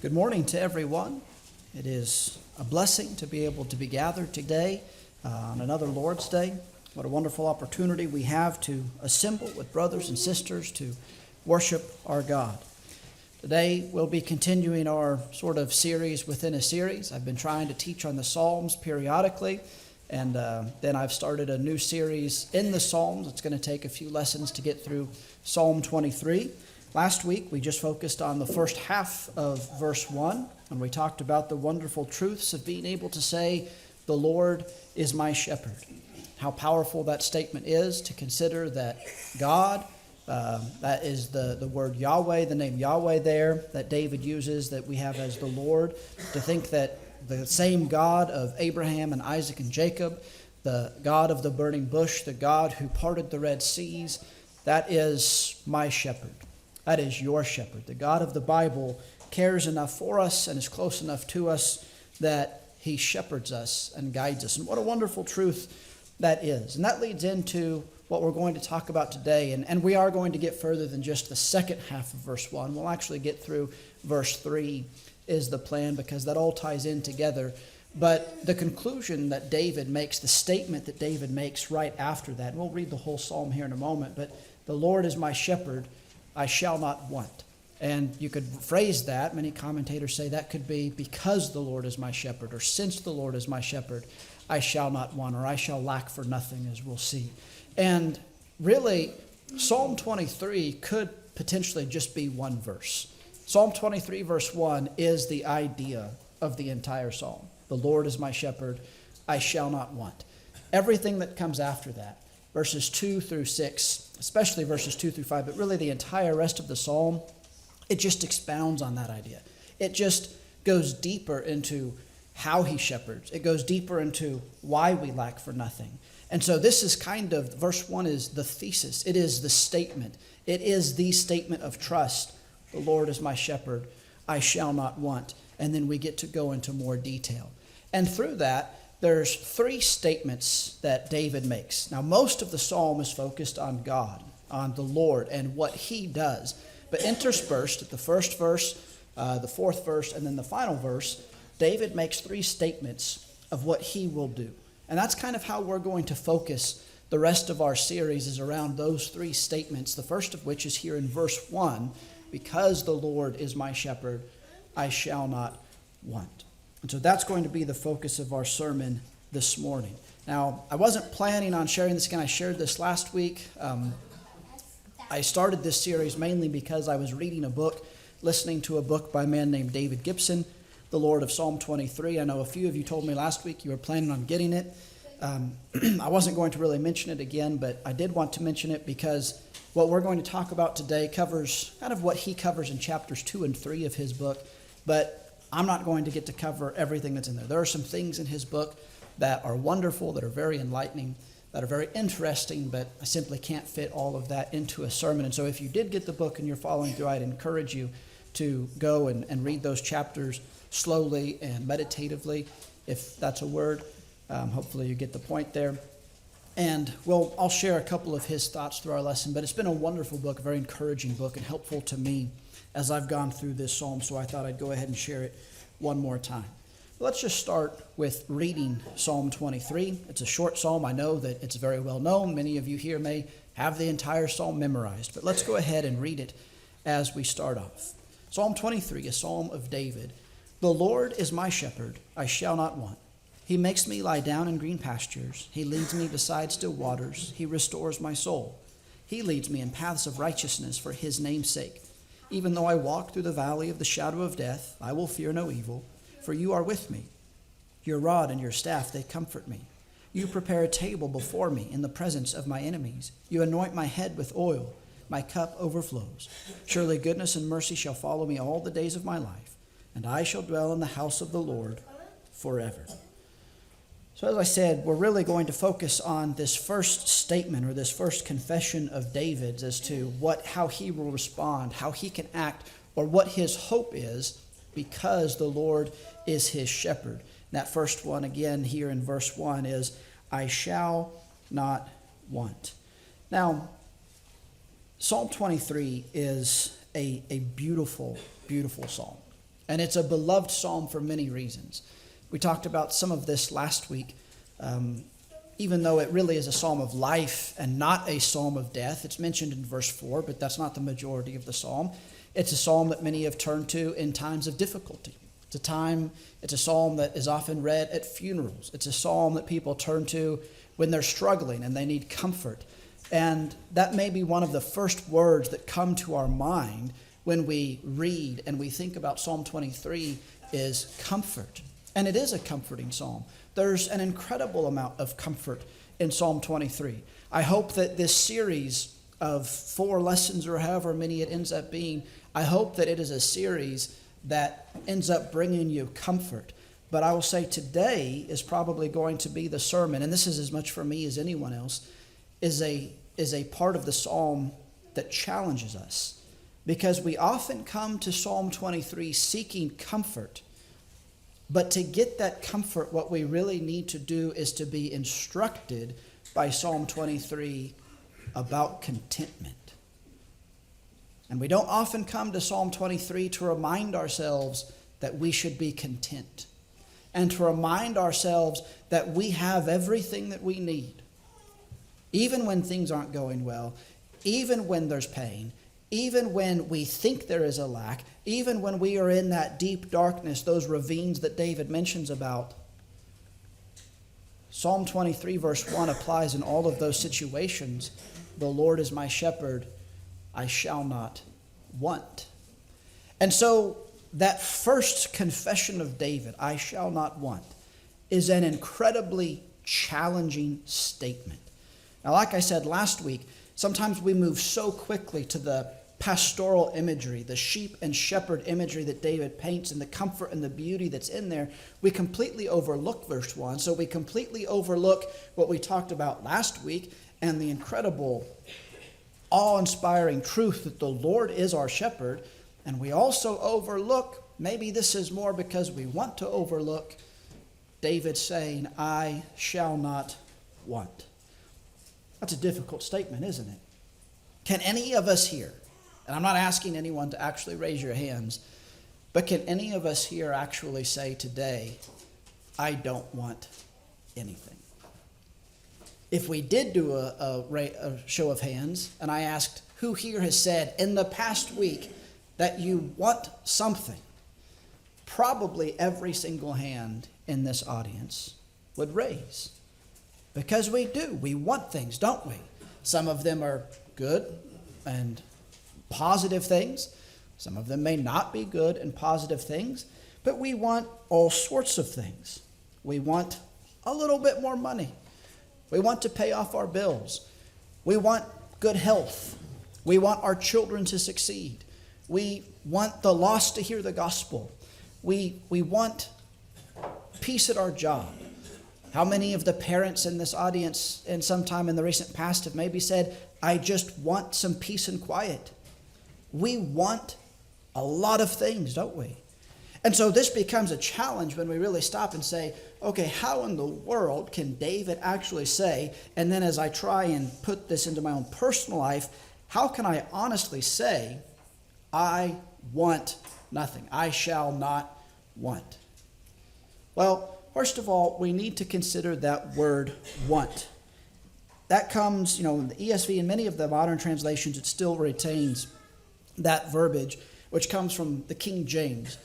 Good morning to everyone. It is a blessing to be able to be gathered today on another Lord's Day. What a wonderful opportunity we have to assemble with brothers and sisters to worship our God. Today we'll be continuing our sort of series within a series. I've been trying to teach on the Psalms periodically, and then I've started a new series in the Psalms. It's going to take a few lessons to get through Psalm 23. Last week, we just focused on the first half of verse 1, and we talked about the wonderful truths of being able to say, "The Lord is my shepherd." How powerful that statement is to consider that God, that is the word Yahweh, the name Yahweh there that David uses, that we have as the Lord, to think that the same God of Abraham and Isaac and Jacob, the God of the burning bush, the God who parted the Red Seas, that is my shepherd. That is your shepherd. The God of the Bible cares enough for us and is close enough to us that he shepherds us and guides us. And what a wonderful truth that is. And that leads into what we're going to talk about today. And we are going to get further than just the second half of verse 1. We'll actually get through verse 3 is the plan, because that all ties in together. But the conclusion that David makes, the statement that David makes right after that, and we'll read the whole psalm here in a moment, but the Lord is my shepherd, I shall not want. And you could phrase that, many commentators say that could be because the Lord is my shepherd, or since the Lord is my shepherd, I shall not want, or I shall lack for nothing, as we'll see. And really, Psalm 23 could potentially just be one verse. Psalm 23 verse 1 is the idea of the entire psalm. The Lord is my shepherd, I shall not want. Everything that comes after that, verses 2 through 6, especially verses 2 through 5, but really the entire rest of the psalm, it just expounds on that idea. It just goes deeper into how he shepherds. It goes deeper into why we lack for nothing. And so this is kind of, verse 1 is the thesis. It is the statement. It is the statement of trust. The Lord is my shepherd, I shall not want. And then we get to go into more detail. And through that, there's three statements that David makes. Now, most of the psalm is focused on God, on the Lord, and what he does. But interspersed at the first verse, the fourth verse, and then the final verse, David makes three statements of what he will do. And that's kind of how we're going to focus the rest of our series, is around those three statements, the first of which is here in verse 1, because the Lord is my shepherd, I shall not want. And so that's going to be the focus of our sermon this morning. Now, I wasn't planning on sharing this again. I shared this last week. I started this series mainly because I was reading a book, listening to a book by a man named David Gibson, the Lord of Psalm 23. I know a few of you told me last week you were planning on getting it. I wasn't going to really mention it again, but I did want to mention it because what we're going to talk about today covers kind of what he covers in chapters 2 and 3 of his book, but I'm not going to get to cover everything that's in there. There are some things in his book that are wonderful, that are very enlightening, that are very interesting, but I simply can't fit all of that into a sermon. And so if you did get the book and you're following through, I'd encourage you to go and read those chapters slowly and meditatively, if that's a word. Hopefully you get the point there. And I'll share a couple of his thoughts through our lesson, but it's been a wonderful book, a very encouraging book, and helpful to me as I've gone through this psalm, so I thought I'd go ahead and share it one more time. Let's just start with reading Psalm 23. It's a short psalm. I know that it's very well known. Many of you here may have the entire psalm memorized, but let's go ahead and read it as we start off. Psalm 23, a psalm of David. The Lord is my shepherd, I shall not want. He makes me lie down in green pastures. He leads me beside still waters. He restores my soul. He leads me in paths of righteousness for his name's sake. Even though I walk through the valley of the shadow of death, I will fear no evil, for you are with me. Your rod and your staff, they comfort me. You prepare a table before me in the presence of my enemies. You anoint my head with oil. My cup overflows. Surely goodness and mercy shall follow me all the days of my life, and I shall dwell in the house of the Lord forever. So as I said, we're really going to focus on this first statement, or this first confession of David's, as to how he will respond, how he can act, or what his hope is, because the Lord is his shepherd. And that first one again here in verse 1 is, I shall not want. Now, Psalm 23 is a beautiful, beautiful psalm. And it's a beloved psalm for many reasons. We talked about some of this last week. Even though it really is a psalm of life and not a psalm of death. It's mentioned in verse 4, but that's not the majority of the psalm. It's a psalm that many have turned to in times of difficulty. It's a psalm that is often read at funerals. It's a psalm that people turn to when they're struggling and they need comfort. And that may be one of the first words that come to our mind when we read and we think about Psalm 23 is comfort. And it is a comforting psalm. There's an incredible amount of comfort in Psalm 23. I hope that this series of 4 lessons, or however many it ends up being, I hope that it is a series that ends up bringing you comfort. But I will say today is probably going to be the sermon, and this is as much for me as anyone else, is a part of the psalm that challenges us. Because we often come to Psalm 23 seeking comfort. But to get that comfort, what we really need to do is to be instructed by Psalm 23 about contentment. And we don't often come to Psalm 23 to remind ourselves that we should be content. And to remind ourselves that we have everything that we need. Even when things aren't going well, even when there's pain, even when we think there is a lack, even when we are in that deep darkness, those ravines that David mentions about, Psalm 23 verse 1 applies in all of those situations. The Lord is my shepherd, I shall not want. And so that first confession of David, I shall not want, is an incredibly challenging statement. Now, like I said last week, sometimes we move so quickly to the pastoral imagery, the sheep and shepherd imagery that David paints and the comfort and the beauty that's in there. We completely overlook verse 1. So we completely overlook what we talked about last week and the incredible, awe-inspiring truth that the Lord is our shepherd. And we also overlook, maybe this is more because we want to overlook, David saying, I shall not want. That's a difficult statement, isn't it? Can any of us here, and I'm not asking anyone to actually raise your hands, but can any of us here actually say today, I don't want anything? If we did do a show of hands, and I asked who here has said in the past week that you want something, probably every single hand in this audience would raise. Because we do. We want things, don't we? Some of them are good and positive things. Some of them may not be good and positive things. But we want all sorts of things. We want a little bit more money. We want to pay off our bills. We want good health. We want our children to succeed. We want the lost to hear the gospel. We want peace at our job. How many of the parents in this audience in some time in the recent past have maybe said, I just want some peace and quiet? We want a lot of things, don't we? And so this becomes a challenge when we really stop and say, okay, how in the world can David actually say, and then as I try and put this into my own personal life, how can I honestly say, I want nothing. I shall not want. Well, first of all, we need to consider that word want. That comes, in the ESV and many of the modern translations, it still retains that verbiage, which comes from the King James.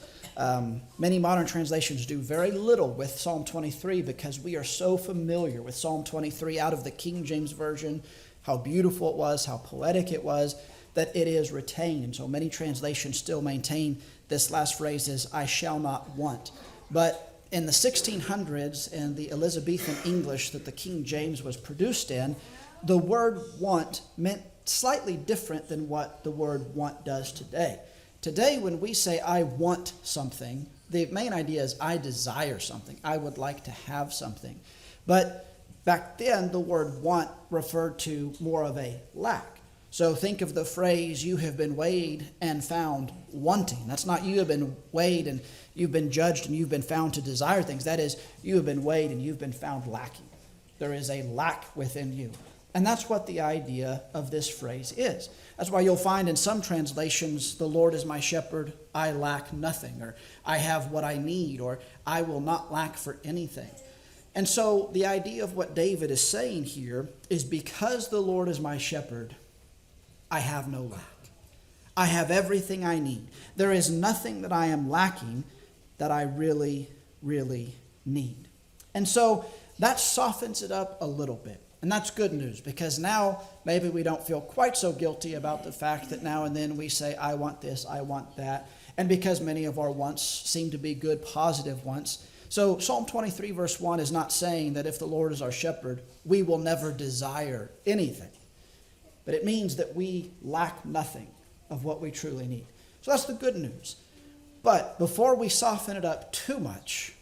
Many modern translations do very little with Psalm 23 because we are so familiar with Psalm 23 out of the King James Version, how beautiful it was, how poetic it was, that it is retained. And so many translations still maintain this last phrase is, I shall not want. But in the 1600s, in the Elizabethan English that the King James was produced in, the word want meant slightly different than what the word want does today. Today, when we say I want something, the main idea is I desire something. I would like to have something. But back then, the word want referred to more of a lack. So think of the phrase, you have been weighed and found wanting. That's not you have been weighed and you've been judged and you've been found to desire things. That is, you have been weighed and you've been found lacking. There is a lack within you. And that's what the idea of this phrase is. That's why you'll find in some translations, the Lord is my shepherd, I lack nothing, or I have what I need, or I will not lack for anything. And so the idea of what David is saying here is because the Lord is my shepherd, I have no lack. I have everything I need. There is nothing that I am lacking that I really, really need. And so that softens it up a little bit. And that's good news, because now maybe we don't feel quite so guilty about the fact that now and then we say, I want this, I want that. And because many of our wants seem to be good, positive wants. So Psalm 23 verse 1 is not saying that if the Lord is our shepherd, we will never desire anything. But it means that we lack nothing of what we truly need. So that's the good news. But before we soften it up too much,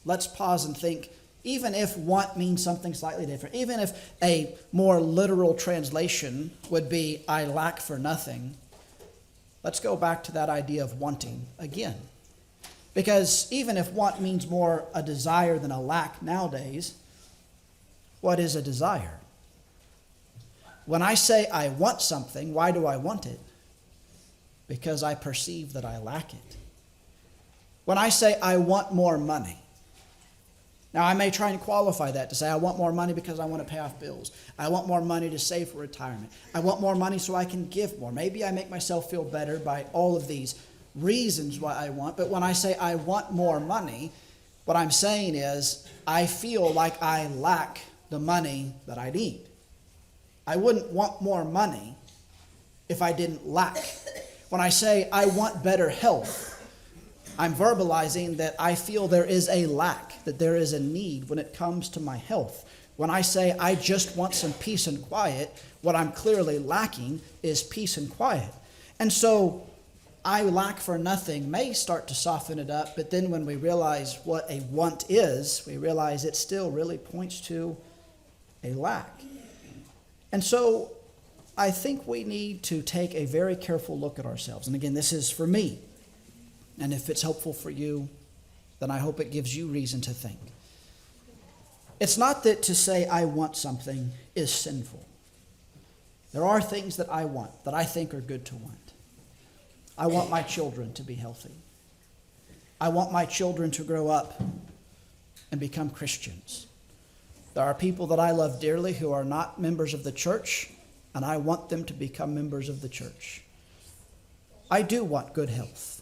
let's pause and think, even if want means something slightly different, even if a more literal translation would be, I lack for nothing, let's go back to that idea of wanting again. Because even if want means more a desire than a lack nowadays, what is a desire? When I say I want something, why do I want it? Because I perceive that I lack it. When I say I want more money, now I may try and qualify that to say I want more money because I want to pay off bills. I want more money to save for retirement. I want more money so I can give more. Maybe I make myself feel better by all of these reasons why I want. But when I say I want more money, what I'm saying is I feel like I lack the money that I need. I wouldn't want more money if I didn't lack. When I say I want better health, I'm verbalizing that I feel there is a lack, that there is a need when it comes to my health. When I say I just want some peace and quiet, what I'm clearly lacking is peace and quiet. And so I lack for nothing may start to soften it up, but then when we realize what a want is, we realize it still really points to a lack. And so I think we need to take a very careful look at ourselves. And again, this is for me. And if it's helpful for you, then I hope it gives you reason to think. It's not that to say I want something is sinful. There are things that I want, that I think are good to want. I want my children to be healthy. I want my children to grow up and become Christians. There are people that I love dearly who are not members of the church, and I want them to become members of the church. I do want good health.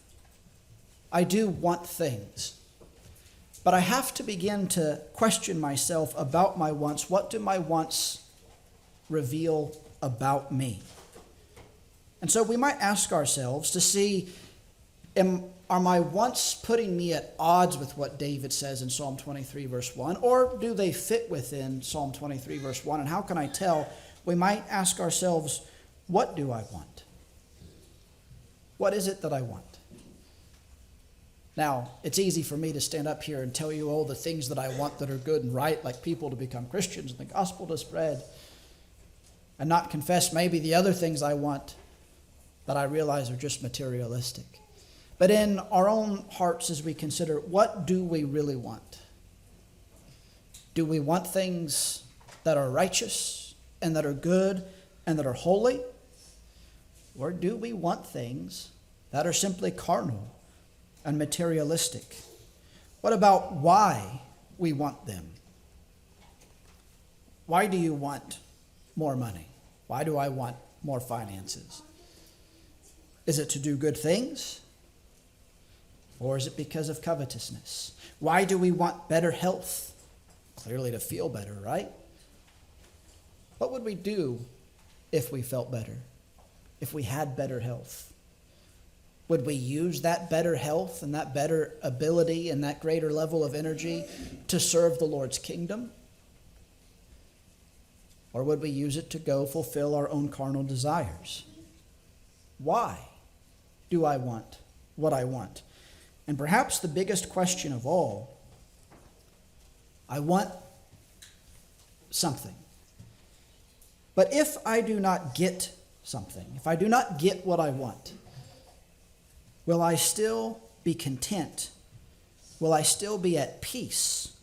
I do want things. But I have to begin to question myself about my wants. What do my wants reveal about me? And so we might ask ourselves to see, are my wants putting me at odds with what David says in Psalm 23 verse 1? Or do they fit within Psalm 23 verse 1? And how can I tell? We might ask ourselves, what do I want? What is it that I want? Now, it's easy for me to stand up here and tell you all the things that I want that are good and right, like people to become Christians and the gospel to spread, and not confess maybe the other things I want that I realize are just materialistic. But in our own hearts, as we consider, what do we really want? Do we want things that are righteous and that are good and that are holy? Or do we want things that are simply carnal and materialistic? What about why we want them? Why do you want more money? Why do I want more finances? Is it to do good things? Or is it because of covetousness? Why do we want better health? Clearly to feel better, right? What would we do if we felt better? If we had better health? Would we use that better health and that better ability and that greater level of energy to serve the Lord's kingdom? Or would we use it to go fulfill our own carnal desires? Why do I want what I want? And perhaps the biggest question of all, I want something. But if I do not get something, if I do not get what I want, will I still be content? Will I still be at peace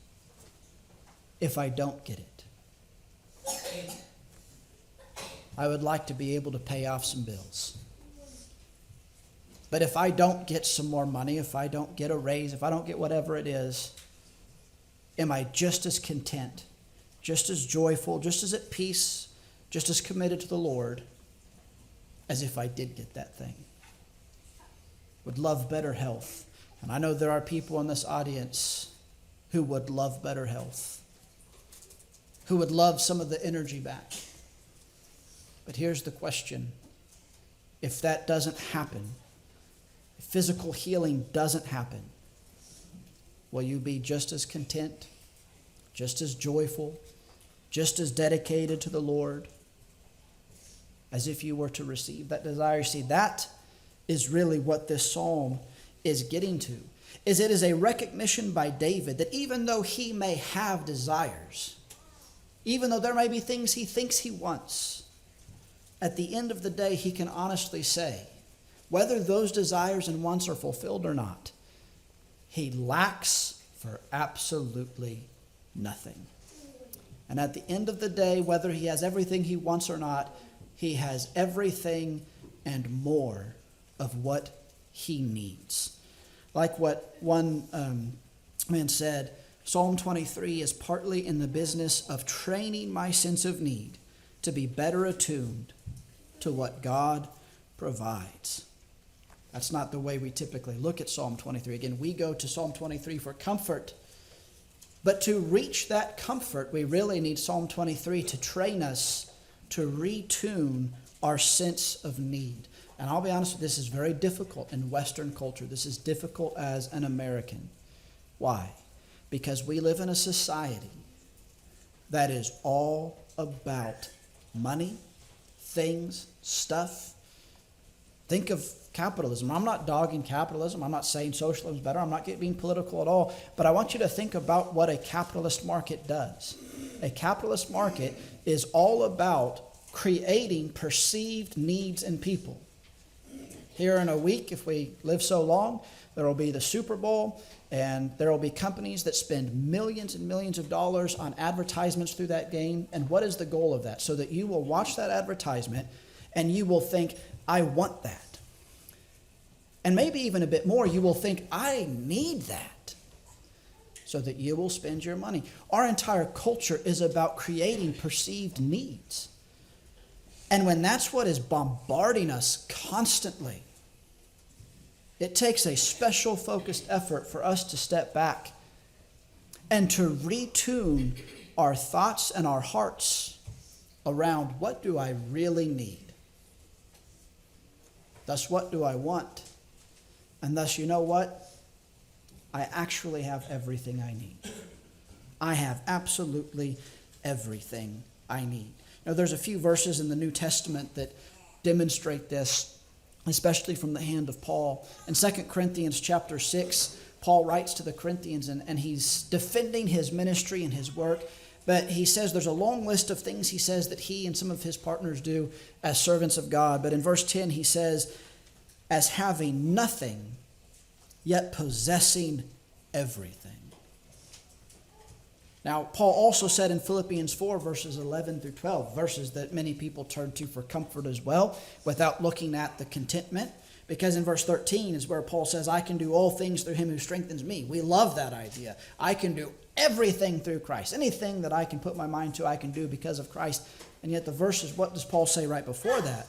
if I don't get it? I would like to be able to pay off some bills. But if I don't get some more money, if I don't get a raise, if I don't get whatever it is, am I just as content, just as joyful, just as at peace, just as committed to the Lord as if I did get that thing? Would love better health. And I know there are people in this audience who would love better health, who would love some of the energy back. But here's the question. If that doesn't happen, if physical healing doesn't happen, will you be just as content, just as joyful, just as dedicated to the Lord as if you were to receive that desire? See, that is really what this psalm is getting to. It is a recognition by David that even though he may have desires, even though there may be things he thinks he wants, at the end of the day, he can honestly say, whether those desires and wants are fulfilled or not, he lacks for absolutely nothing. And at the end of the day, whether he has everything he wants or not, he has everything and more of what he needs. Like what one man said, Psalm 23 is partly in the business of training my sense of need to be better attuned to what God provides. That's not the way we typically look at Psalm 23. Again, we go to Psalm 23 for comfort. But to reach that comfort, we really need Psalm 23 to train us to retune our sense of need. And I'll be honest, this is very difficult in Western culture. This is difficult as an American. Why? Because we live in a society that is all about money, things, stuff. Think of capitalism. I'm not dogging capitalism. I'm not saying socialism is better. I'm not being political at all. But I want you to think about what a capitalist market does. A capitalist market is all about creating perceived needs in people. Here in a week, if we live so long, there will be the Super Bowl, and there will be companies that spend millions and millions of dollars on advertisements through that game. And what is the goal of that? So that you will watch that advertisement and you will think, I want that. And maybe even a bit more, you will think, I need that. So that you will spend your money. Our entire culture is about creating perceived needs. And when that's what is bombarding us constantly, it takes a special focused effort for us to step back and to retune our thoughts and our hearts around what do I really need? Thus, what do I want? And thus, you know what? I actually have everything I need. I have absolutely everything I need. Now, there's a few verses in the New Testament that demonstrate this, especially from the hand of Paul. In 2 Corinthians chapter 6, Paul writes to the Corinthians, and he's defending his ministry and his work. But he says there's a long list of things he says that he and some of his partners do as servants of God. But in verse 10, he says, as having nothing, yet possessing everything. Now, Paul also said in Philippians 4, verses 11 through 12, verses that many people turn to for comfort as well, without looking at the contentment. Because in verse 13 is where Paul says, I can do all things through him who strengthens me. We love that idea. I can do everything through Christ. Anything that I can put my mind to, I can do because of Christ. And yet the verses, what does Paul say right before that?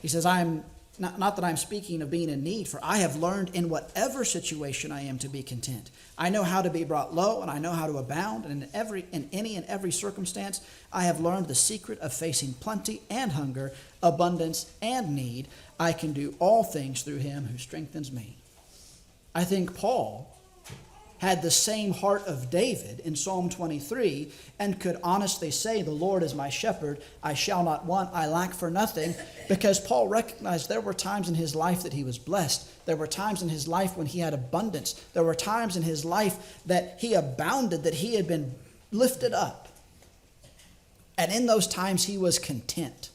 He says, Not that I'm speaking of being in need, for I have learned in whatever situation I am to be content. I know how to be brought low, and I know how to abound. And in any and every circumstance, I have learned the secret of facing plenty and hunger, abundance and need. I can do all things through him who strengthens me. I think Paul had the same heart of David in Psalm 23 and could honestly say, the Lord is my shepherd, I shall not want, I lack for nothing, because Paul recognized there were times in his life that he was blessed. There were times in his life when he had abundance. There were times in his life that he abounded, that he had been lifted up. And in those times he was content.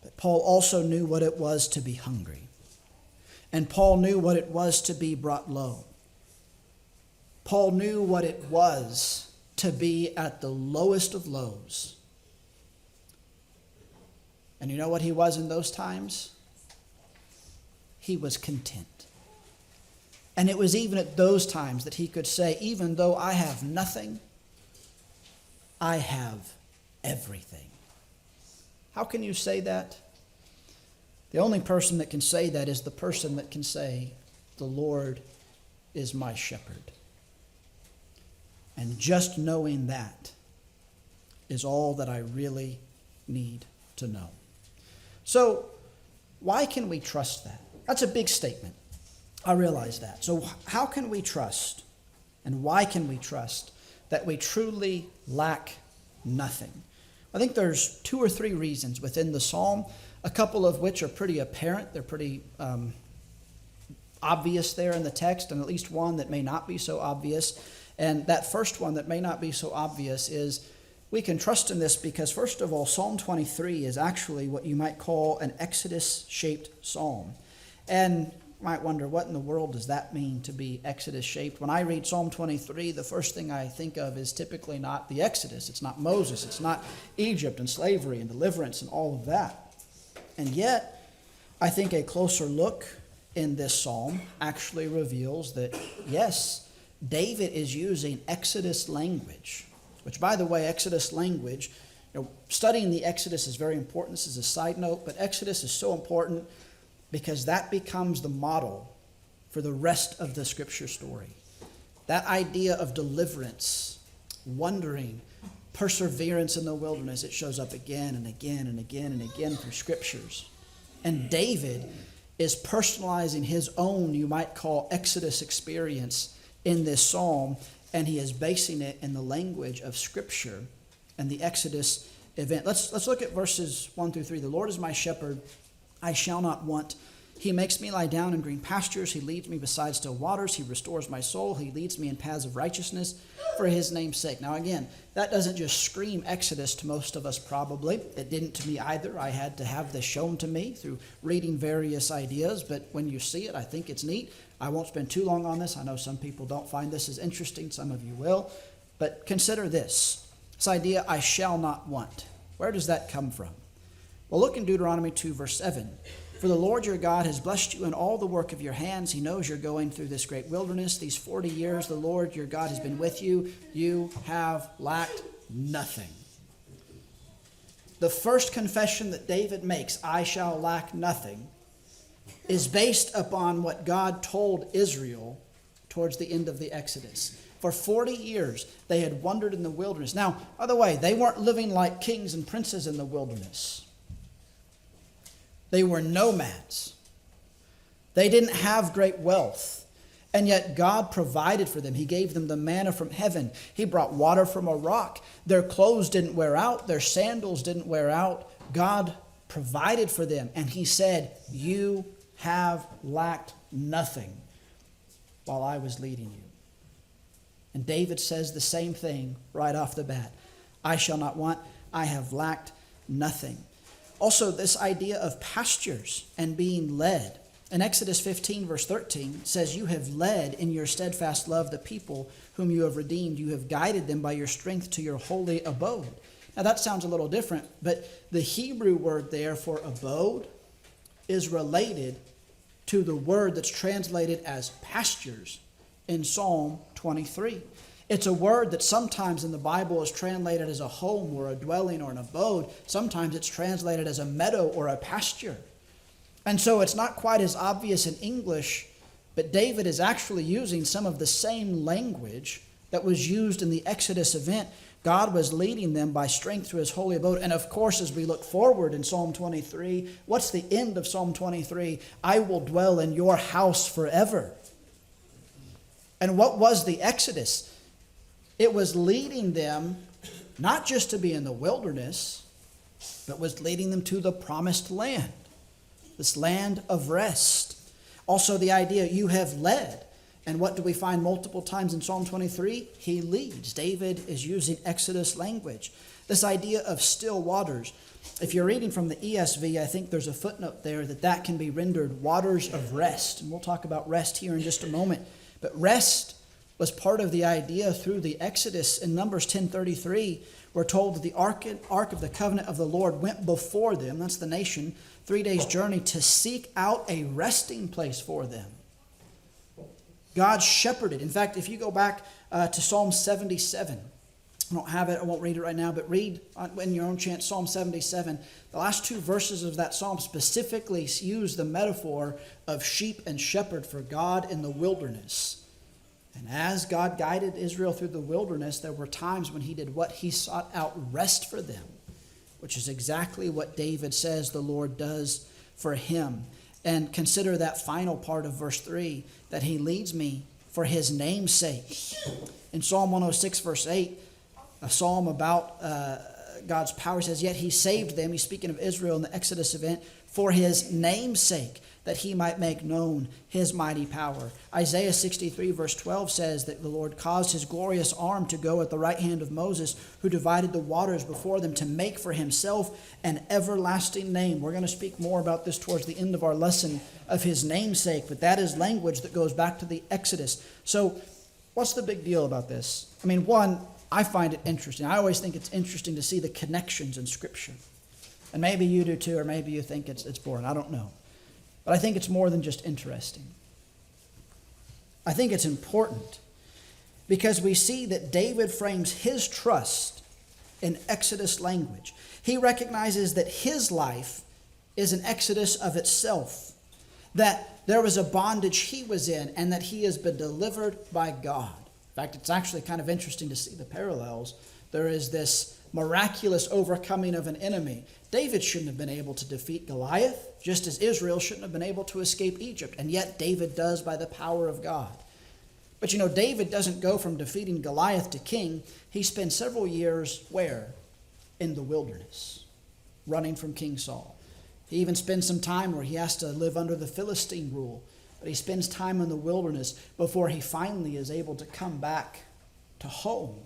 But Paul also knew what it was to be hungry. And Paul knew what it was to be brought low. Paul knew what it was to be at the lowest of lows And you know what he was in those times? He was content. And it was even at those times that he could say, even though I have nothing, I have everything. How can you say that? The only person that can say that is the person that can say, the Lord is my shepherd. And just knowing that is all that I really need to know. So, why can we trust that? That's a big statement. I realize that. So, how can we trust, and why can we trust that we truly lack nothing? I think there's 2 or 3 reasons within the psalm, a couple of which are pretty apparent. They're pretty obvious there in the text, and at least one that may not be so obvious. And that first one that may not be so obvious is we can trust in this because, first of all, Psalm 23 is actually what you might call an Exodus-shaped psalm. And you might wonder, what in the world does that mean to be Exodus-shaped? When I read Psalm 23, the first thing I think of is typically not the Exodus. It's not Moses. It's not Egypt and slavery and deliverance and all of that. And yet, I think a closer look in this psalm actually reveals that, yes, David is using Exodus language, which, by the way, Exodus language, studying the Exodus is very important. This is a side note, but Exodus is so important because that becomes the model for the rest of the Scripture story. That idea of deliverance, wandering, perseverance in the wilderness, it shows up again and again and again and again through Scriptures. And David is personalizing his own, you might call, Exodus experience in this psalm, and he is basing it in the language of Scripture and the Exodus event. Let's look at verses 1 through 3. The Lord is my shepherd, I shall not want. He makes me lie down in green pastures. He leads me beside still waters. He restores my soul. He leads me in paths of righteousness for his name's sake. Now again, that doesn't just scream Exodus to most of us probably. It didn't to me either. I had to have this shown to me through reading various ideas. But when you see it, I think it's neat. I won't spend too long on this. I know some people don't find this as interesting. Some of you will. But consider this. This idea, I shall not want. Where does that come from? Well, look in Deuteronomy 2, verse 7. For the Lord your God has blessed you in all the work of your hands. He knows you're going through this great wilderness. These 40 years the Lord your God has been with you. You have lacked nothing. The first confession that David makes, I shall lack nothing, is based upon what God told Israel towards the end of the Exodus. For 40 years, they had wandered in the wilderness. Now, by the way, they weren't living like kings and princes in the wilderness. They were nomads. They didn't have great wealth. And yet God provided for them. He gave them the manna from heaven. He brought water from a rock. Their clothes didn't wear out. Their sandals didn't wear out. God provided for them. And he said, you have lacked nothing while I was leading you. And David says the same thing right off the bat. I shall not want. I have lacked nothing. Also, this idea of pastures and being led. In Exodus 15, verse 13, says, you have led in your steadfast love the people whom you have redeemed. You have guided them by your strength to your holy abode. Now, that sounds a little different, but the Hebrew word there for abode is related to the word that's translated as pastures in Psalm 23. It's a word that sometimes in the Bible is translated as a home or a dwelling or an abode. Sometimes it's translated as a meadow or a pasture. And so it's not quite as obvious in English, but David is actually using some of the same language that was used in the Exodus event. God was leading them by strength to his holy abode. And of course, as we look forward in Psalm 23, what's the end of Psalm 23? I will dwell in your house forever. And what was the Exodus? It was leading them not just to be in the wilderness, but was leading them to the promised land, this land of rest. Also the idea, you have led. And what do we find multiple times in Psalm 23? He leads. David is using Exodus language. This idea of still waters. If you're reading from the ESV, I think there's a footnote there that can be rendered waters of rest. And we'll talk about rest here in just a moment. But rest was part of the idea through the Exodus. In Numbers 10:33, we're told that the ark of the covenant of the Lord went before them, that's the nation, 3 days' journey to seek out a resting place for them. God shepherded. In fact, if you go back to Psalm 77, I don't have it, I won't read it right now, but read in your own chance Psalm 77. The last two verses of that psalm specifically use the metaphor of sheep and shepherd for God in the wilderness. And as God guided Israel through the wilderness, there were times when he did what? He sought out rest for them, which is exactly what David says the Lord does for him. And consider that final part of verse 3, that he leads me for his name's sake. In Psalm 106, verse 8, a psalm about God's power, says, yet he saved them, he's speaking of Israel in the Exodus event, for his name's sake, that he might make known his mighty power. Isaiah 63 verse 12 says that the Lord caused his glorious arm to go at the right hand of Moses, who divided the waters before them, to make for himself an everlasting name. We're going to speak more about this towards the end of our lesson of his namesake, but that is language that goes back to the Exodus. So what's the big deal about this? I mean, one, I find it interesting. I always think it's interesting to see the connections in Scripture. And maybe you do too, or maybe you think it's boring. I don't know. But I think it's more than just interesting. I think it's important because we see that David frames his trust in Exodus language. He recognizes that his life is an exodus of itself, that there was a bondage he was in and that he has been delivered by God. In fact, it's actually kind of interesting to see the parallels. There is this miraculous overcoming of an enemy. David shouldn't have been able to defeat Goliath, just as Israel shouldn't have been able to escape Egypt. And yet David does by the power of God. But you know, David doesn't go from defeating Goliath to king. He spends several years where? In the wilderness, running from King Saul. He even spends some time where he has to live under the Philistine rule. But he spends time in the wilderness before he finally is able to come back to home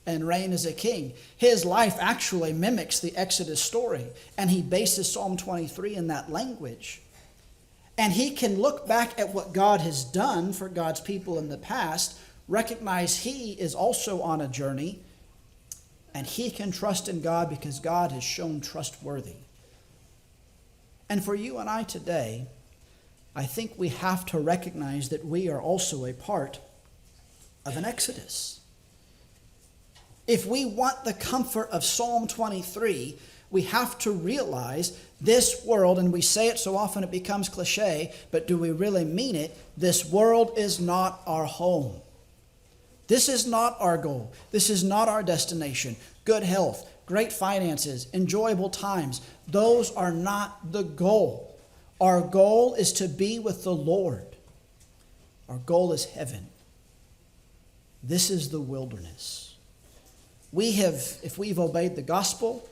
and reign as a king. His life actually mimics the Exodus story, and he bases Psalm 23 in that language. And he can look back at what God has done for God's people in the past, recognize he is also on a journey, and he can trust in God because God has shown trustworthy. And for you and I today, I think we have to recognize that we are also a part of an exodus. If we want the comfort of Psalm 23, we have to realize this world, and we say it so often it becomes cliche, but do we really mean it? This world is not our home. This is not our goal. This is not our destination. Good health, great finances, enjoyable times, those are not the goal. Our goal is to be with the Lord. Our goal is heaven. This is the wilderness. We have, if we've obeyed the gospel,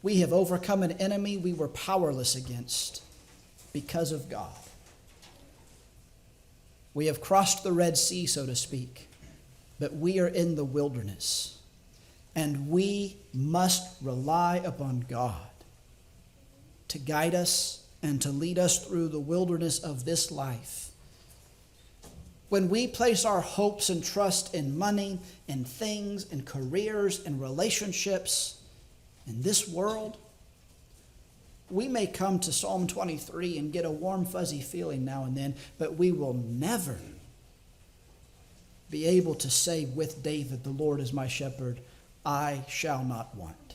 we have overcome an enemy we were powerless against because of God. We have crossed the Red Sea, so to speak, but we are in the wilderness, and we must rely upon God to guide us and to lead us through the wilderness of this life. When we place our hopes and trust in money, in things, in careers, in relationships, in this world, we may come to Psalm 23 and get a warm, fuzzy feeling now and then, but we will never be able to say with David, the Lord is my shepherd, I shall not want.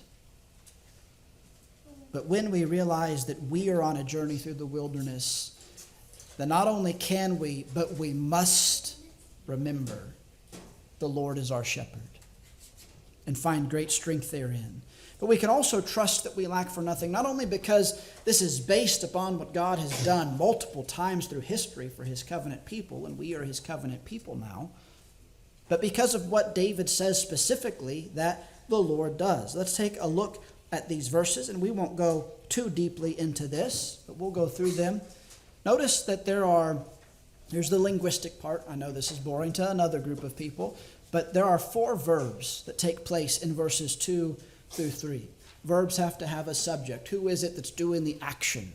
But when we realize that we are on a journey through the wilderness, then not only can we, but we must remember the Lord is our shepherd and find great strength therein. But we can also trust that we lack for nothing, not only because this is based upon what God has done multiple times through history for his covenant people, and we are his covenant people now, but because of what David says specifically that the Lord does. Let's take a look at these verses, and we won't go too deeply into this, but we'll go through them. Notice that here's the linguistic part. I know this is boring to another group of people, but there are 4 verbs that take place in verses 2 through 3. Verbs have to have a subject. Who is it that's doing the action?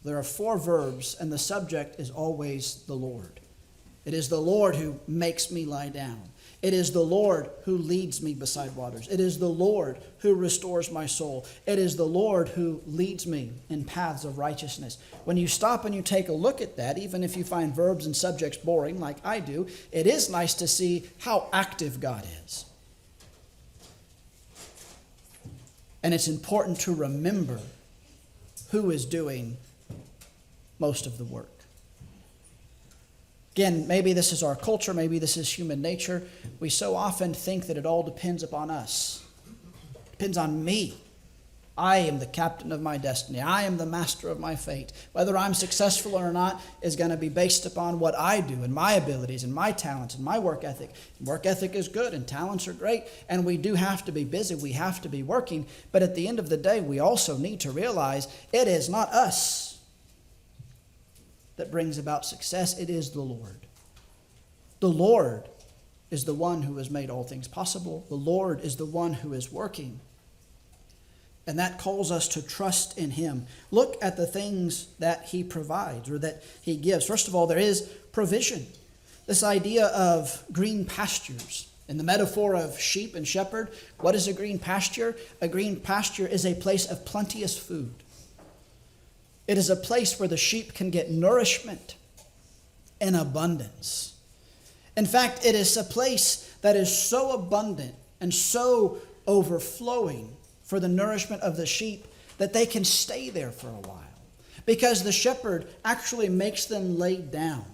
There are 4 verbs, and the subject is always the Lord. It is the Lord who makes me lie down. It is the Lord who leads me beside waters. It is the Lord who restores my soul. It is the Lord who leads me in paths of righteousness. When you stop and you take a look at that, even if you find verbs and subjects boring like I do, it is nice to see how active God is. And it's important to remember who is doing most of the work. Again, maybe this is our culture, maybe this is human nature. We so often think that it all depends upon us. It depends on me. I am the captain of my destiny. I am the master of my fate. Whether I'm successful or not is going to be based upon what I do and my abilities and my talents and my work ethic. Work ethic is good and talents are great, and we do have to be busy. We have to be working. But at the end of the day, we also need to realize it is not us that brings about success. It is the Lord. The Lord is the one who has made all things possible. The Lord is the one who is working. And that calls us to trust in Him. Look at the things that He provides or that He gives. First of all, there is provision. This idea of green pastures. In the metaphor of sheep and shepherd, what is a green pasture? A green pasture is a place of plenteous food. It is a place where the sheep can get nourishment in abundance. In fact, it is a place that is so abundant and so overflowing for the nourishment of the sheep that they can stay there for a while. Because the shepherd actually makes them lay down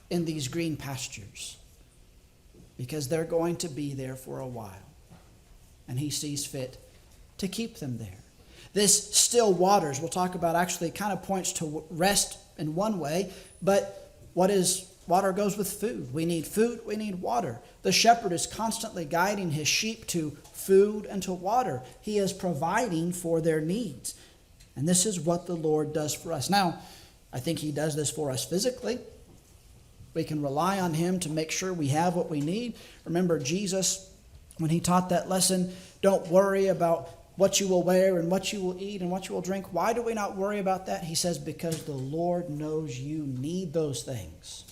in these green pastures. Because they're going to be there for a while. And he sees fit to keep them there. This still waters, we'll talk about, actually kind of points to rest in one way, but what is water goes with food. We need food, we need water. The shepherd is constantly guiding his sheep to food and to water. He is providing for their needs. And this is what the Lord does for us. Now, I think He does this for us physically. We can rely on Him to make sure we have what we need. Remember Jesus, when He taught that lesson, don't worry about what you will wear and what you will eat and what you will drink. Why do we not worry about that? He says, because the Lord knows you need those things.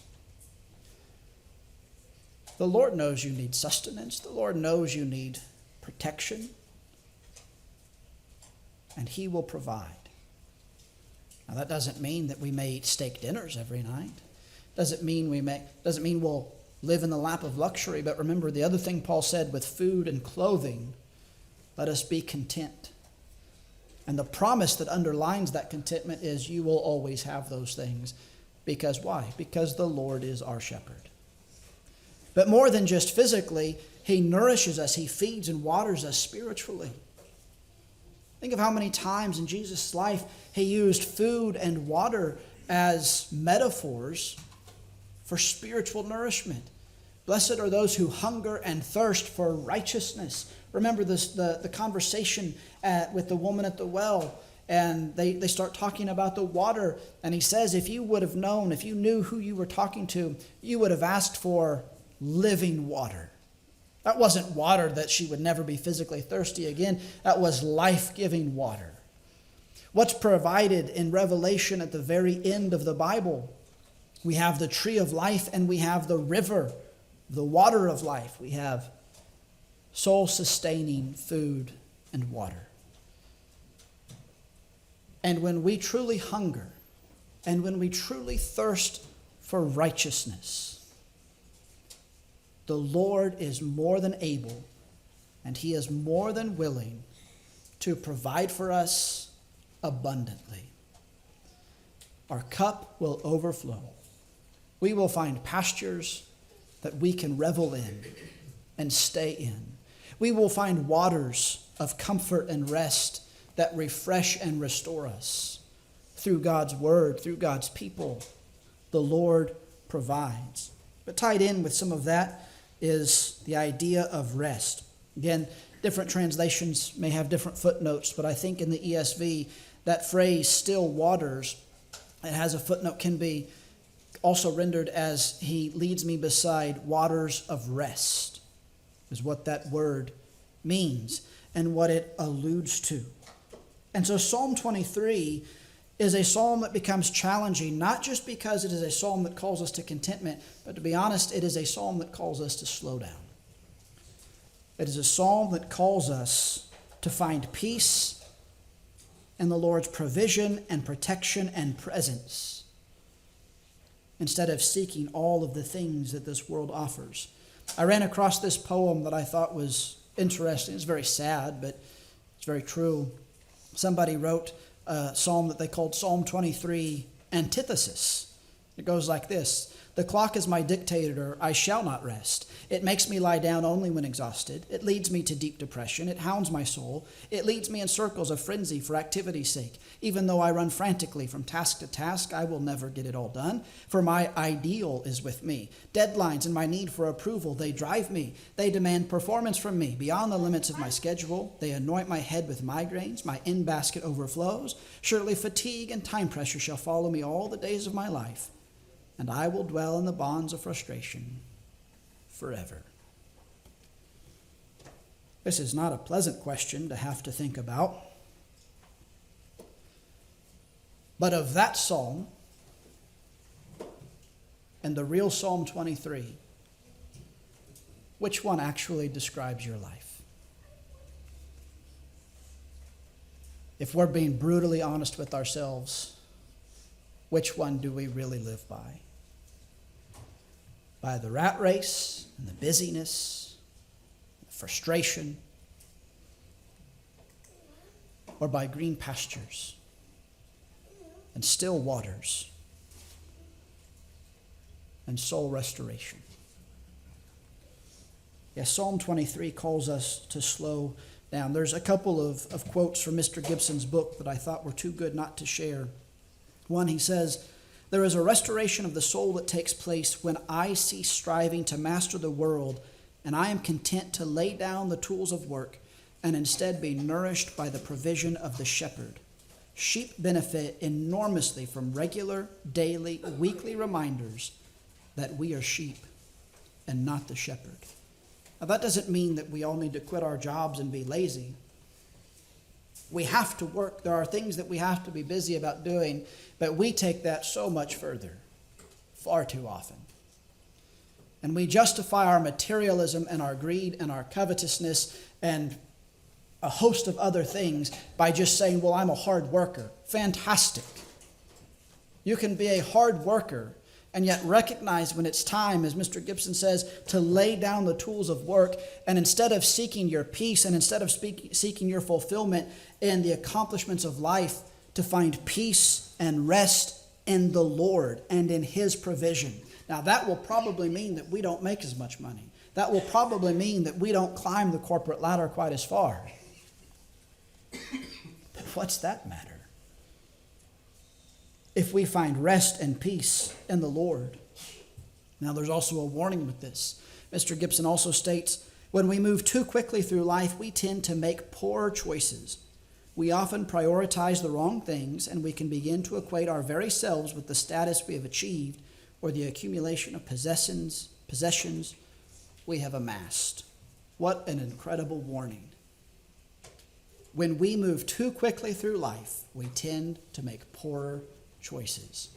The Lord knows you need sustenance. The Lord knows you need protection. And He will provide. Now that doesn't mean that we may eat steak dinners every night. Doesn't mean we'll live in the lap of luxury. But remember the other thing Paul said, with food and clothing, let us be content. And the promise that underlines that contentment is you will always have those things. Because why? Because the Lord is our shepherd. But more than just physically, He nourishes us. He feeds and waters us spiritually. Think of how many times in Jesus' life He used food and water as metaphors for spiritual nourishment. Blessed are those who hunger and thirst for righteousness. Remember this, the conversation with the woman at the well, and they start talking about the water. And He says, if you would have known, if you knew who you were talking to, you would have asked for living water. That wasn't water that she would never be physically thirsty again. That was life-giving water. What's provided in Revelation at the very end of the Bible? We have the tree of life and we have the river, the water of life. We have soul-sustaining food and water. And when we truly hunger and when we truly thirst for righteousness, the Lord is more than able and He is more than willing to provide for us abundantly. Our cup will overflow. We will find pastures that we can revel in and stay in. We will find waters of comfort and rest that refresh and restore us. Through God's word, through God's people, the Lord provides. But tied in with some of that is the idea of rest. Again, different translations may have different footnotes, but I think in the ESV, that phrase, still waters, it has a footnote, can be also rendered as He leads me beside waters of rest, is what that word means and what it alludes to. And so Psalm 23 is a psalm that becomes challenging, not just because it is a psalm that calls us to contentment, but to be honest, it is a psalm that calls us to slow down. It is a psalm that calls us to find peace in the Lord's provision and protection and presence, instead of seeking all of the things that this world offers. I ran across this poem that I thought was interesting. It's very sad, but it's very true. Somebody wrote a psalm that they called Psalm 23, Antithesis. It goes like this: "The clock is my dictator, I shall not rest. It makes me lie down only when exhausted. It leads me to deep depression. It hounds my soul. It leads me in circles of frenzy for activity's sake. Even though I run frantically from task to task, I will never get it all done, for my ideal is with me. Deadlines and my need for approval, they drive me. They demand performance from me beyond the limits of my schedule. They anoint my head with migraines. My in-basket overflows. Surely fatigue and time pressure shall follow me all the days of my life, and I will dwell in the bonds of frustration forever." This is not a pleasant question to have to think about. But of that psalm and the real Psalm 23, which one actually describes your life? If we're being brutally honest with ourselves, which one do we really live by? By the rat race and the busyness, the frustration, or by green pastures and still waters and soul restoration? Yes, Psalm 23 calls us to slow down. There's a couple of quotes from Mr. Gibson's book that I thought were too good not to share. One, he says, "There is a restoration of the soul that takes place when I cease striving to master the world, and I am content to lay down the tools of work and instead be nourished by the provision of the shepherd. Sheep benefit enormously from regular, daily, weekly reminders that we are sheep and not the shepherd." Now, that doesn't mean that we all need to quit our jobs and be lazy. We have to work. There are things that we have to be busy about doing, but we take that so much further, far too often. And we justify our materialism and our greed and our covetousness and a host of other things by just saying, well, I'm a hard worker. Fantastic. You can be a hard worker and yet recognize when it's time, as Mr. Gibson says, to lay down the tools of work, and instead of seeking your peace and instead of seeking your fulfillment in the accomplishments of life, to find peace and rest in the Lord and in His provision. Now, that will probably mean that we don't make as much money. That will probably mean that we don't climb the corporate ladder quite as far. But what's that matter? If we find rest and peace in the Lord. Now, there's also a warning with this. Mr. Gibson also states, when we move too quickly through life, we tend to make poor choices. We often prioritize the wrong things, and we can begin to equate our very selves with the status we have achieved or the accumulation of possessions we have amassed. What an incredible warning. When we move too quickly through life, we tend to make poorer choices.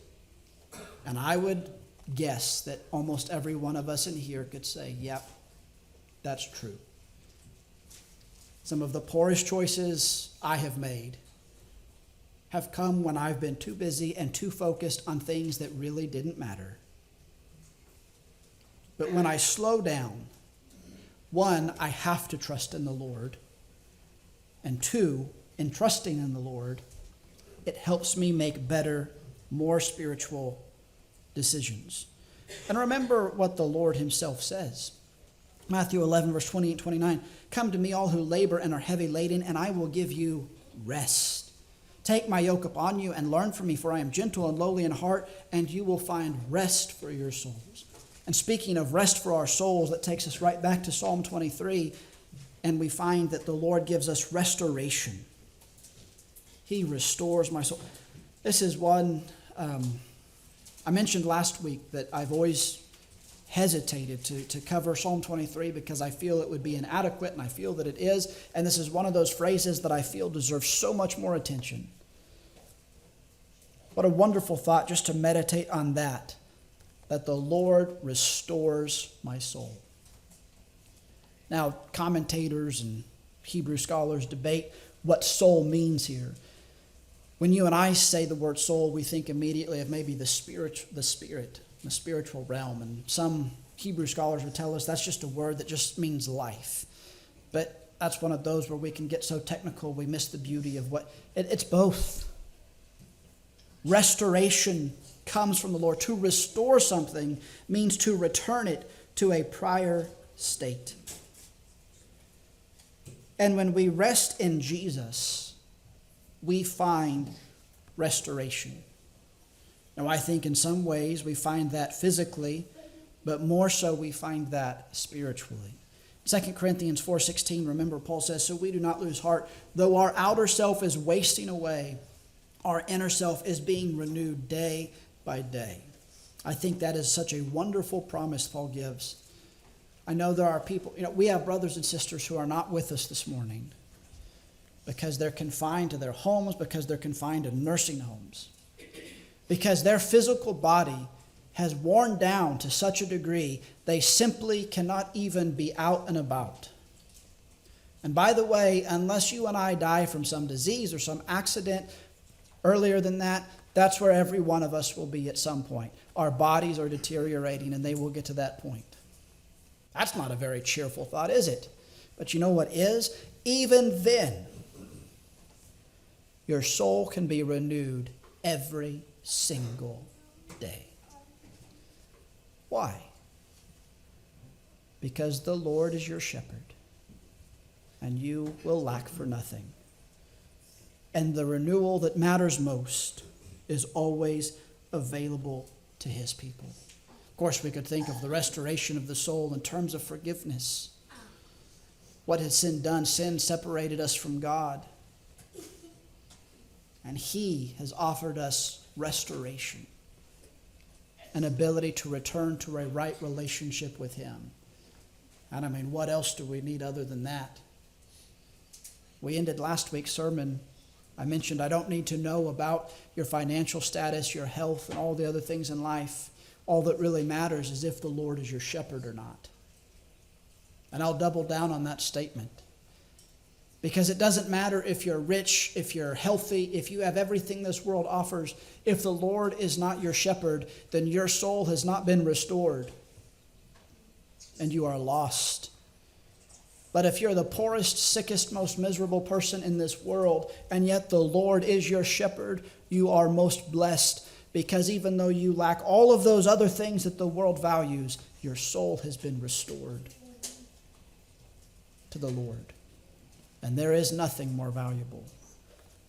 And I would guess that almost every one of us in here could say, yep, that's true. Some of the poorest choices I have made have come when I've been too busy and too focused on things that really didn't matter. But when I slow down, one, I have to trust in the Lord. And two, in trusting in the Lord, it helps me make better, more spiritual decisions. And remember what the Lord Himself says. Matthew 11, verse 28 and 29. Come to me, all who labor and are heavy laden, and I will give you rest. Take my yoke upon you and learn from me, for I am gentle and lowly in heart, and you will find rest for your souls. And speaking of rest for our souls, that takes us right back to Psalm 23, and we find that the Lord gives us restoration. He restores my soul. This is one, I mentioned last week that I've always hesitated to cover Psalm 23 because I feel it would be inadequate, and I feel that it is. And this is one of those phrases that I feel deserves so much more attention. What a wonderful thought just to meditate on that the Lord restores my soul. Now, commentators and Hebrew scholars debate what soul means here. When you and I say the word soul, we think immediately of maybe the spiritual realm. And some Hebrew scholars would tell us that's just a word that just means life. But that's one of those where we can get so technical we miss the beauty of what it's both. Restoration comes from the Lord. To restore something means to return it to a prior state. And when we rest in Jesus, we find restoration. Now, I think in some ways we find that physically, but more so we find that spiritually. 2 Corinthians 4:16, remember Paul says, "So we do not lose heart. Though our outer self is wasting away, our inner self is being renewed day by day." I think that is such a wonderful promise Paul gives. I know there are people, we have brothers and sisters who are not with us this morning because they're confined to their homes, because they're confined to nursing homes, because their physical body has worn down to such a degree they simply cannot even be out and about. And by the way, unless you and I die from some disease or some accident earlier than that, that's where every one of us will be at some point. Our bodies are deteriorating and they will get to that point. That's not a very cheerful thought, is it? But you know what is? Even then, your soul can be renewed every single day. Why? Because the Lord is your shepherd, and you will lack for nothing. And the renewal that matters most is always available to his people. Of course, we could think of the restoration of the soul in terms of forgiveness. What had sin done? Sin separated us from God. And he has offered us restoration, an ability to return to a right relationship with him. And I mean, what else do we need other than that? We ended last week's sermon. I mentioned I don't need to know about your financial status, your health, and all the other things in life. All that really matters is if the Lord is your shepherd or not. And I'll double down on that statement. Because it doesn't matter if you're rich, if you're healthy, if you have everything this world offers. If the Lord is not your shepherd, then your soul has not been restored. And you are lost. But if you're the poorest, sickest, most miserable person in this world, and yet the Lord is your shepherd, you are most blessed. Because even though you lack all of those other things that the world values, your soul has been restored to the Lord. And there is nothing more valuable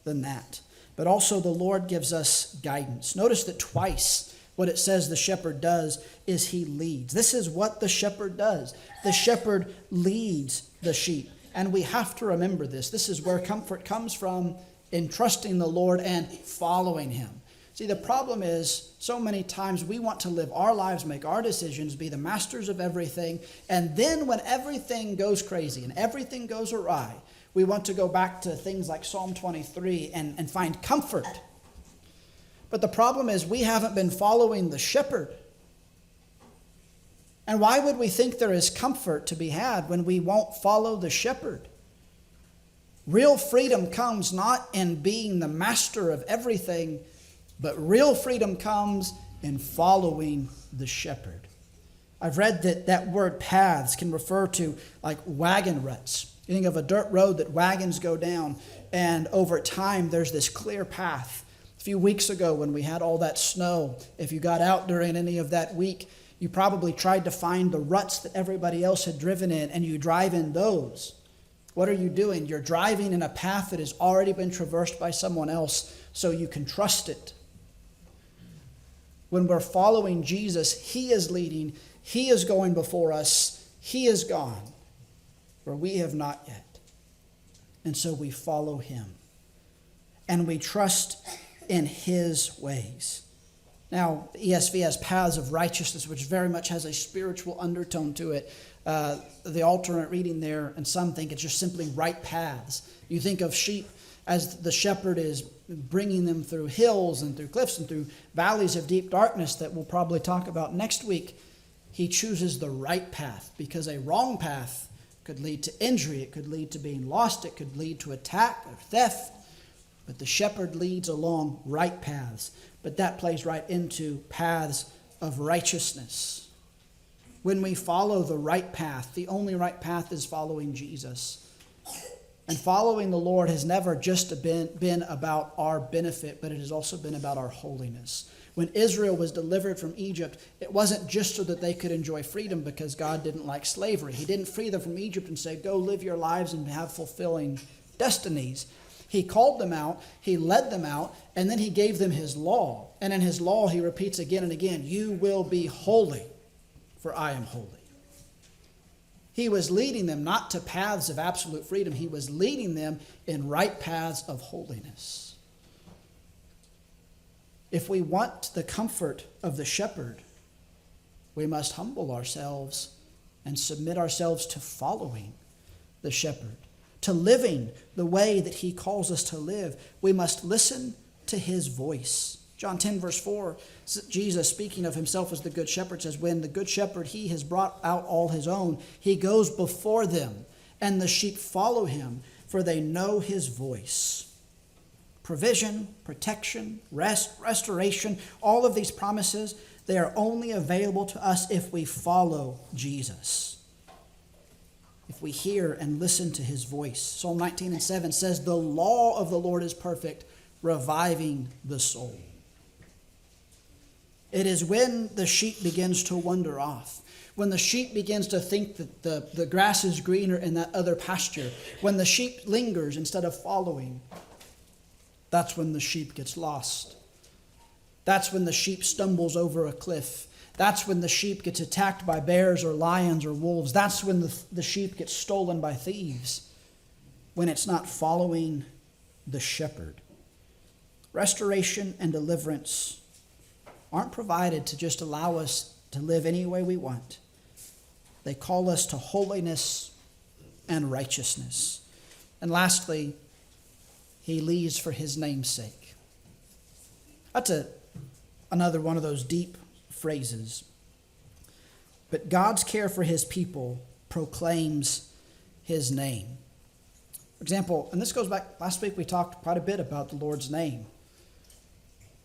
than that. But also the Lord gives us guidance. Notice that twice what it says the shepherd does is he leads. This is what the shepherd does. The shepherd leads the sheep. And we have to remember this. This is where comfort comes from, in trusting the Lord and following him. See, the problem is so many times we want to live our lives, make our decisions, be the masters of everything. And then when everything goes crazy and everything goes awry, we want to go back to things like Psalm 23 and find comfort. But the problem is we haven't been following the shepherd. And why would we think there is comfort to be had when we won't follow the shepherd? Real freedom comes not in being the master of everything, but real freedom comes in following the shepherd. I've read that word paths can refer to like wagon ruts. You think of a dirt road that wagons go down, and over time there's this clear path. A few weeks ago when we had all that snow, if you got out during any of that week, you probably tried to find the ruts that everybody else had driven in, and you drive in those. What are you doing? You're driving in a path that has already been traversed by someone else, so you can trust it. When we're following Jesus, he is leading, he is going before us, he is gone, where we have not yet. And so we follow him, and we trust in his ways. Now, ESV has paths of righteousness, which very much has a spiritual undertone to it. The alternate reading there, and some think it's just simply right paths. You think of sheep as the shepherd is bringing them through hills and through cliffs and through valleys of deep darkness that we'll probably talk about next week, he chooses the right path, because a wrong path could lead to injury, it could lead to being lost, it could lead to attack or theft. But the shepherd leads along right paths. But that plays right into paths of righteousness. When we follow the right path, the only right path is following Jesus. And following the Lord has never just been about our benefit, but it has also been about our holiness. When Israel was delivered from Egypt, it wasn't just so that they could enjoy freedom, because God didn't like slavery. He didn't free them from Egypt and say, go live your lives and have fulfilling destinies. He called them out, he led them out, and then he gave them his law. And in his law, he repeats again and again, you will be holy, for I am holy. He was leading them not to paths of absolute freedom. He was leading them in right paths of holiness. If we want the comfort of the shepherd, we must humble ourselves and submit ourselves to following the shepherd, to living the way that he calls us to live. We must listen to his voice. John 10, verse 4, Jesus, speaking of himself as the good shepherd, says, when the good shepherd, he has brought out all his own, he goes before them, and the sheep follow him, for they know his voice. Provision, protection, rest, restoration, all of these promises, they are only available to us if we follow Jesus, if we hear and listen to his voice. Psalm 19:7 says, the law of the Lord is perfect, reviving the soul. It is when the sheep begins to wander off, when the sheep begins to think that the grass is greener in that other pasture, when the sheep lingers instead of following, that's when the sheep gets lost. That's when the sheep stumbles over a cliff. That's when the sheep gets attacked by bears or lions or wolves. That's when the sheep gets stolen by thieves, when it's not following the shepherd. Restoration and deliverance aren't provided to just allow us to live any way we want. They call us to holiness and righteousness. And lastly, he leads for his name's sake. That's another one of those deep phrases. But God's care for his people proclaims his name. For example, and this goes back, last week we talked quite a bit about the Lord's name.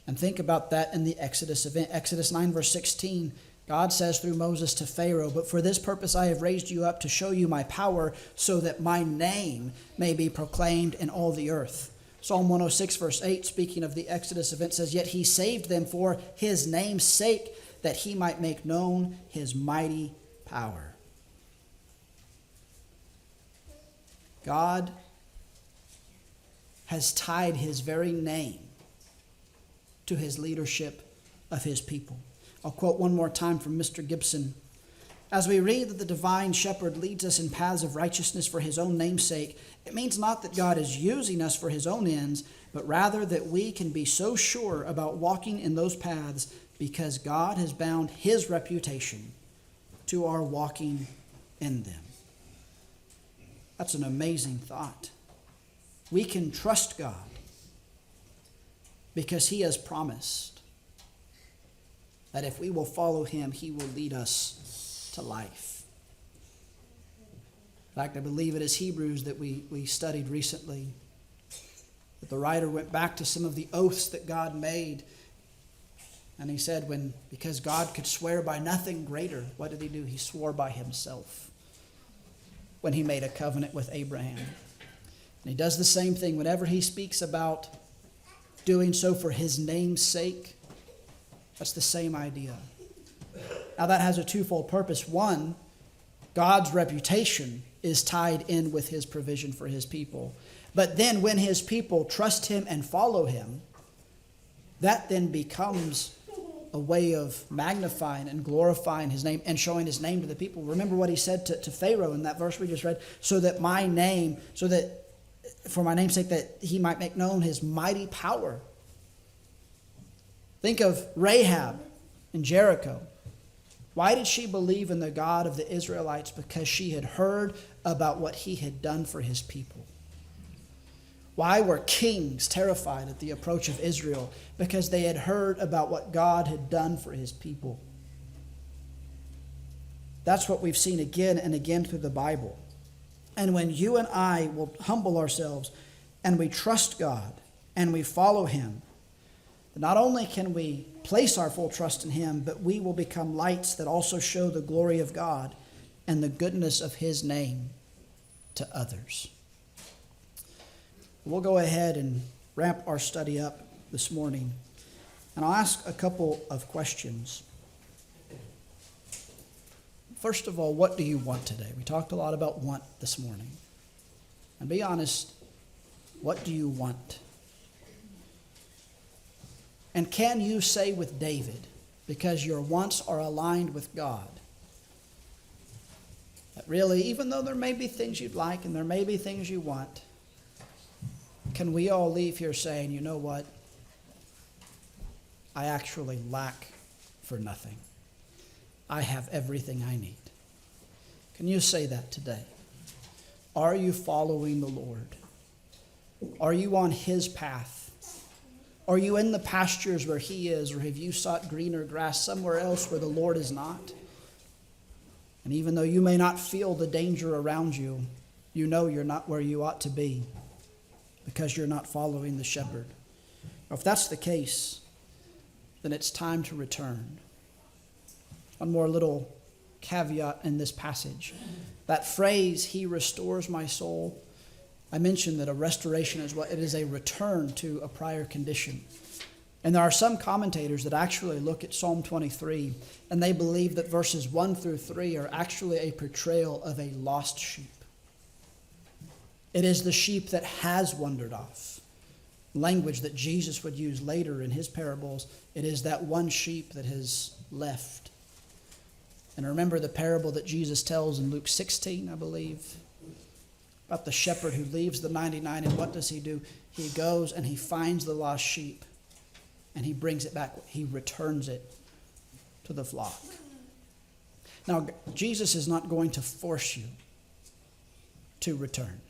And think about that in the Exodus event. Exodus 9, verse 16, God says through Moses to Pharaoh, but for this purpose I have raised you up to show you my power, so that my name may be proclaimed in all the earth. Psalm 106, verse 8, speaking of the Exodus event, says, yet he saved them for his name's sake, that he might make known his mighty power. God has tied his very name to his leadership of his people. I'll quote one more time from Mr. Gibson. As we read that the divine shepherd leads us in paths of righteousness for his own name's sake, it means not that God is using us for his own ends, but rather that we can be so sure about walking in those paths because God has bound his reputation to our walking in them. That's an amazing thought. We can trust God because he has promised that if we will follow him, he will lead us to life. In fact, I believe it is Hebrews that we studied recently, that the writer went back to some of the oaths that God made. And he said, because God could swear by nothing greater, what did he do? He swore by himself when he made a covenant with Abraham. And he does the same thing whenever he speaks about doing so for his name's sake. That's the same idea. Now that has a twofold purpose. One, God's reputation is tied in with his provision for his people. But then when his people trust him and follow him, that then becomes a way of magnifying and glorifying his name and showing his name to the people. Remember what he said to Pharaoh in that verse we just read, for my name's sake, that he might make known his mighty power. Think of Rahab in Jericho. Why did she believe in the God of the Israelites? Because she had heard about what he had done for his people. Why were kings terrified at the approach of Israel? Because they had heard about what God had done for his people. That's what we've seen again and again through the Bible. And when you and I will humble ourselves and we trust God and we follow him, not only can we place our full trust in him, but we will become lights that also show the glory of God and the goodness of his name to others. We'll go ahead and wrap our study up this morning. And I'll ask a couple of questions. First of all, what do you want today? We talked a lot about want this morning. And be honest, what do you want? And can you say with David, because your wants are aligned with God, that really, even though there may be things you'd like and there may be things you want, can we all leave here saying, you know what? I actually lack for nothing. I have everything I need. Can you say that today? Are you following the Lord? Are you on his path? Are you in the pastures where he is, or have you sought greener grass somewhere else where the Lord is not? And even though you may not feel the danger around you, you know you're not where you ought to be because you're not following the shepherd. Or if that's the case, then it's time to return. One more little caveat in this passage. That phrase, he restores my soul, I mentioned that a restoration is what it is, a return to a prior condition. And there are some commentators that actually look at Psalm 23 and they believe that verses 1 through 3 are actually a portrayal of a lost sheep. It is the sheep that has wandered off. Language that Jesus would use later in his parables. It is that one sheep that has left. And remember the parable that Jesus tells in Luke 16, I believe, about the shepherd who leaves the 99, and what does he do? He goes and he finds the lost sheep and he brings it back. He returns it to the flock. Now, Jesus is not going to force you to return.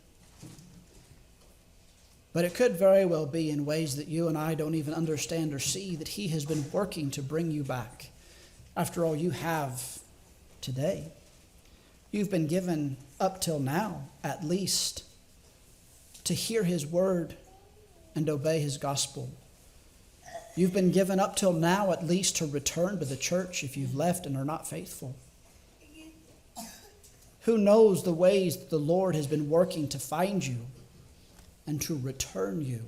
But it could very well be in ways that you and I don't even understand or see that he has been working to bring you back. After all, you have today. You've been given up till now, at least, to hear his word and obey his gospel. You've been given up till now, at least, to return to the church if you've left and are not faithful. Who knows the ways that the Lord has been working to find you and to return you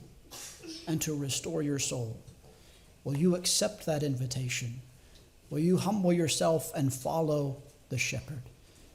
and to restore your soul? Will you accept that invitation? Will you humble yourself and follow the shepherd?